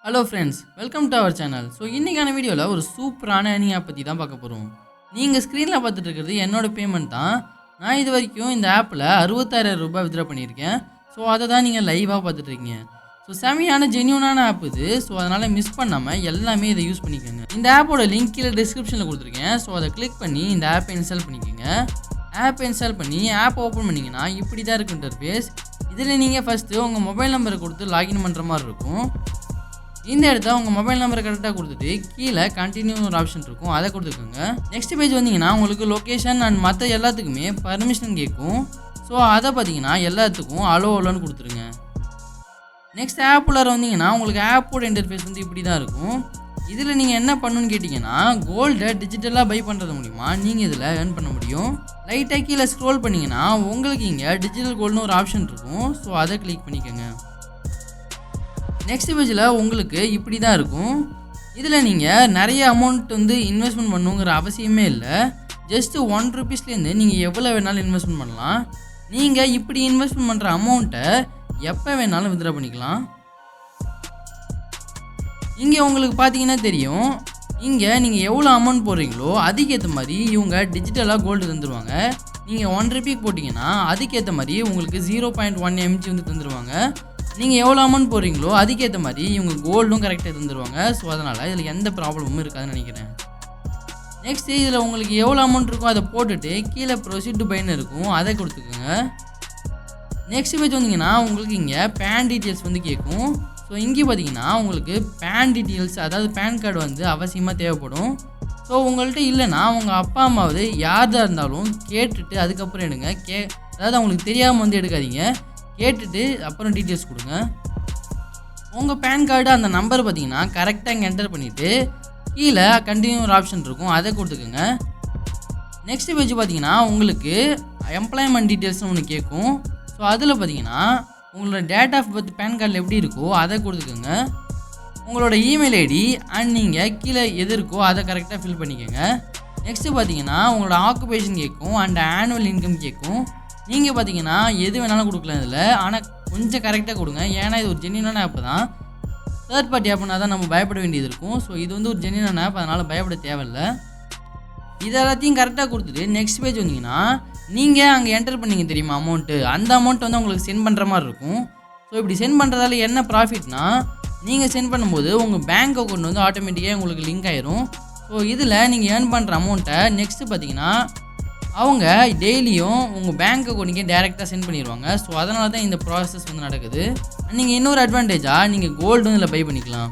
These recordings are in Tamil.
Hello friends, welcome to our channel. So இன்றைக்கான வீடியோவில் ஒரு சூப்பரான ஏர்னிங் ஆப் பற்றி தான் பார்க்க போகிறோம். நீங்கள் ஸ்க்ரீனில் பார்த்துட்டு இருக்கிறது என்னோட பேமெண்ட் தான். நான் இது வரைக்கும் இந்த ஆப்பில் 66,000 ரூபாய் வித்ட்ரா பண்ணியிருக்கேன். ஸோ அதை தான் நீங்கள் லைவாக பார்த்துட்ருக்கீங்க. ஸோ செமையான ஜென்யூனான ஆப் இது. ஸோ அதனால் மிஸ் பண்ணாமல் எல்லாமே இதை யூஸ் பண்ணிக்கோங்க. இந்த ஆப்போட லிங்க் கீழே டிஸ்கிரிப்ஷனில் கொடுத்துருக்கேன். ஸோ அதை கிளிக் பண்ணி இந்த ஆப்பை இன்ஸ்டால் பண்ணிக்கோங்க. ஆப்பை இன்ஸ்டால் பண்ணி ஆப் ஓப்பன் பண்ணிங்கன்னா இப்படி தான் இருக்கும் இன்டர்ஃபேஸ். இதில் நீங்கள் ஃபஸ்ட்டு உங்கள் மொபைல் நம்பரை கொடுத்து லாகின் பண்ணுற மாதிரி இருக்கும். இந்த இடத்துல உங்கள் மொபைல் நம்பரை கரெக்டாக கொடுத்துட்டு கீழே கண்டினியூ ஒரு ஆப்ஷன் இருக்கும், அதை கொடுத்துக்கோங்க. நெக்ஸ்ட் பேஜ் வந்தீங்கன்னா உங்களுக்கு லொக்கேஷன் அண்ட் மற்ற எல்லாத்துக்குமே பர்மிஷன் கேட்கும். ஸோ அதை பார்த்தீங்கன்னா எல்லாத்துக்கும் அலோன்னு கொடுத்துருங்க. நெக்ஸ்ட் ஆப் உள்ளார வந்தீங்கன்னா உங்களுக்கு ஆப்போட இன்டர்ஃபேஸ் வந்து இப்படி தான் இருக்கும். இதில் நீங்கள் என்ன பண்ணணும்னு கேட்டிங்கன்னா கோல்டை டிஜிட்டலாக பை பண்ணுறது மூலிமா நீங்கள் இதில் ஏர்ன் பண்ண முடியும். லைட்டாக கீழே ஸ்க்ரோல் பண்ணிங்கன்னா உங்களுக்கு இங்கே டிஜிட்டல் கோல்டுன்னு ஒரு ஆப்ஷன் இருக்கும். ஸோ அதை கிளிக் பண்ணிக்கோங்க. நெக்ஸ்ட் பேஜில் உங்களுக்கு இப்படி தான் இருக்கும். இதில் நீங்கள் நிறைய அமௌண்ட் வந்து இன்வெஸ்ட்மெண்ட் பண்ணுங்கிற அவசியமே இல்லை. ஜஸ்ட்டு ₹1 நீங்கள் எவ்வளோ வேணாலும் இன்வெஸ்ட்மெண்ட் பண்ணலாம். நீங்கள் இப்படி இன்வெஸ்ட்மெண்ட் பண்ணுற அமௌண்ட்டை எப்போ வேணாலும் வித்ட்ரா பண்ணிக்கலாம். இங்கே உங்களுக்கு பார்த்தீங்கன்னா தெரியும், இங்கே நீங்கள் எவ்வளோ அமௌண்ட் போடுறீங்களோ அதுக்கேற்ற மாதிரி இவங்க டிஜிட்டலாக கோல்டு தந்துடுவாங்க. நீங்கள் ₹1 போட்டிங்கன்னா அதுக்கேற்ற மாதிரி உங்களுக்கு 0.1 mg வந்து தந்துடுவாங்க. நீங்கள் எவ்வளோ அமௌண்ட் போடுறீங்களோ அதுக்கேற்ற மாதிரி இவங்க கோல்டும் கரெக்டாக தந்துடுவாங்க. ஸோ அதனால் இதில் எந்த ப்ராப்ளமும் இருக்காதுன்னு நினைக்கிறேன். நெக்ஸ்ட் இதில் உங்களுக்கு எவ்வளோ அமௌண்ட் இருக்கோ அதை போட்டுட்டு கீழே ப்ரொசீட் டு பைன்னு இருக்கும், அதை கொடுத்துக்கோங்க. நெக்ஸ்ட் பேஜ் வந்தீங்கன்னா உங்களுக்கு இங்கே பேன் டீட்டெயில்ஸ் வந்து கேட்கும். ஸோ இங்கே பார்த்தீங்கன்னா உங்களுக்கு பேன் டீட்டெயில்ஸ், அதாவது பேன் கார்டு வந்து அவசியமாக தேவைப்படும். ஸோ உங்கள்கிட்ட இல்லைன்னா உங்கள் அப்பா அம்மாவது யாராக இருந்தாலும் கேட்டுட்டு அதுக்கப்புறம் எடுங்க. அதாவது அவங்களுக்கு தெரியாமல் வந்து எடுக்காதீங்க. கேட்டுட்டு அப்புறம் டீட்டெயில்ஸ் கொடுங்க. உங்கள் பேன் கார்டு அந்த நம்பர் பார்த்தீங்கன்னா கரெக்டாக இங்கே என்டர் பண்ணிவிட்டு கீழே கண்டினியூ ஒரு ஆப்ஷன் இருக்கும், அதை கொடுத்துக்கோங்க. நெக்ஸ்ட் பேஜ் பார்த்தீங்கன்னா உங்களுக்கு எம்ப்ளாய்மெண்ட் டீட்டெயில்ஸ்னு ஒன்று கேட்கும். ஸோ அதில் பார்த்தீங்கன்னா உங்களோட டேட் ஆஃப் பர்த் பேன் கார்டில் எப்படி இருக்கோ அதை கொடுத்துக்கோங்க. உங்களோட இமெயில் ஐடி அண்ட் நீங்கள் கீழே எது இருக்கோ அதை கரெக்டாக ஃபில் பண்ணிக்கோங்க. நெக்ஸ்ட்டு பார்த்தீங்கன்னா உங்களோட ஆக்குபேஷன் கேட்கும் அண்ட் ஆனுவல் இன்கம் கேட்கும். நீங்கள் பார்த்தீங்கன்னா எது வேணாலும் கொடுக்கலாம் இதில், ஆனால் கொஞ்சம் கரெக்டாக கொடுங்க. ஏன்னா இது ஒரு ஜென்யூனான ஆப் தான். தேர்ட் பார்ட்டி ஆப்னா தான் நம்ம பயப்பட வேண்டியது இருக்கும். ஸோ இது வந்து ஒரு ஜென்யூனான ஆப், அதனால் பயப்பட தேவையில்லை. இது எல்லாத்தையும் கரெக்டாக கொடுத்துட்டு நெக்ஸ்ட் பேஜ் வந்தீங்கன்னா நீங்கள் அங்கே என்டர் பண்ணிங்க தெரியுமா அமௌண்ட்டு, அந்த அமௌண்ட் வந்து உங்களுக்கு சென்ட் பண்ணுற மாதிரி இருக்கும். ஸோ இப்படி சென்ட் பண்ணுறதால என்ன ப்ராஃபிட்னா, நீங்கள் சென்ட் பண்ணும்போது உங்கள் பேங்க் அக்கௌண்ட் வந்து ஆட்டோமேட்டிக்காக உங்களுக்கு லிங்க் ஆயிரும். ஸோ இதில் நீங்கள் ஏர்ன் பண்ணுற அமௌண்ட்டை நெக்ஸ்ட்டு பார்த்தீங்கன்னா அவங்க டெய்லியும் உங்கள் பேங்க் அக்கௌண்ட்டுக்கே டேரெக்டாக சென்ட் பண்ணிடுவாங்க. ஸோ அதனால தான் இந்த ப்ராசஸ் வந்து நடக்குது. நீங்கள் இன்னொரு அட்வான்டேஜாக நீங்கள் கோல்டும் இதில் பை பண்ணிக்கலாம்.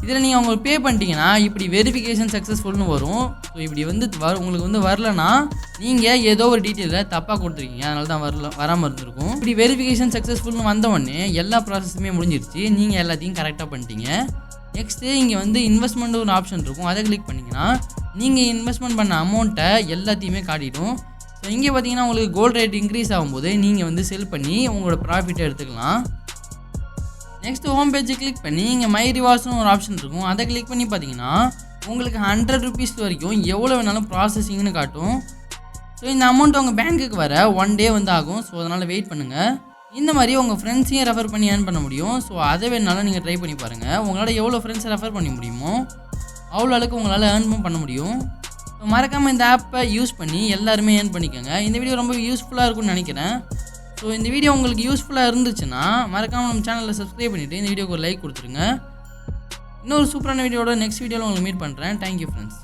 இதில் நீங்கள் அவங்களுக்கு பே பண்ணிட்டீங்கன்னா இப்படி வெரிஃபிகேஷன் சக்ஸஸ்ஃபுல்னு வரும். ஸோ இப்படி வந்து உங்களுக்கு வந்து வரலன்னா நீங்கள் ஏதோ ஒரு டீட்டெயிலில் தப்பாக கொடுத்துருக்கீங்க, அதனால தான் வராமல் இருந்திருக்கும். இப்படி வெரிஃபிகேஷன் சக்ஸஸ்ஃபுல்னு வந்தவொடனே எல்லா ப்ராசஸுமே முடிஞ்சிருச்சு, நீங்கள் எல்லாத்தையும் கரெக்டாக பண்ணிட்டீங்க. நெக்ஸ்ட்டு இங்கே வந்து இன்வெஸ்ட்மெண்ட் ஒரு ஆப்ஷன் இருக்கும், அதை கிளிக் பண்ணிங்கன்னா நீங்கள் இன்வெஸ்ட்மெண்ட் பண்ண அமௌண்ட்டை எல்லாத்தையுமே காட்டிடும். ஸோ இங்கே பார்த்தீங்கன்னா உங்களுக்கு கோல்டு ரேட் இன்க்ரீஸ் ஆகும்போது நீங்கள் வந்து செல் பண்ணி உங்களோட ப்ராஃபிட்டை எடுத்துக்கலாம். நெக்ஸ்ட்டு ஹோம் பேஜை கிளிக் பண்ணி இங்கே மை ரிவார்ட்ஸ்னு ஒரு ஆப்ஷன் இருக்கும், அதை கிளிக் பண்ணி பார்த்தீங்கன்னா உங்களுக்கு ₹100 வரைக்கும் எவ்வளோ வேணாலும் ப்ராசஸிங்னு காட்டும். ஸோ இந்த அமௌண்ட் உங்கள் பேங்க்குக்கு வர 1 டே வந்து ஆகும். ஸோ அதனால் வெயிட் பண்ணுங்கள். இந்த மாதிரி உங்கள் ஃப்ரெண்ட்ஸையும் ரெஃபர் பண்ணி ஏர்ன் பண்ண முடியும். ஸோ அதை வேணாலும் நீங்கள் ட்ரை பண்ணி பாருங்கள். உங்களால் எவ்வளோ ஃப்ரெண்ட்ஸை ரெஃபர் பண்ண முடியுமோ அவ்வளோ அளவுக்கு உங்களால் ஏர்ன் பண்ண முடியும். ஸோ மறக்காமல் இந்த ஆப்பை யூஸ் பண்ணி எல்லாருமே ஏர்ன் பண்ணிக்கோங்க. இந்த வீடியோ ரொம்ப யூஸ்ஃபுல்லாக இருக்கும்னு நினைக்கிறேன். ஸோ இந்த வீடியோ உங்களுக்கு யூஸ்ஃபுல்லாக இருந்துச்சுன்னா மறக்காமல் நம்ம சேனலில் சப்ஸ்கிரைப் பண்ணிவிட்டு இந்த வீடியோக்கு ஒரு லைக் கொடுத்துருங்க. இன்னொரு சூப்பரான வீடியோட நெக்ஸ்ட் வீடியோவில் உங்களுக்கு மீட் பண்ணுறேன். Thank you friends.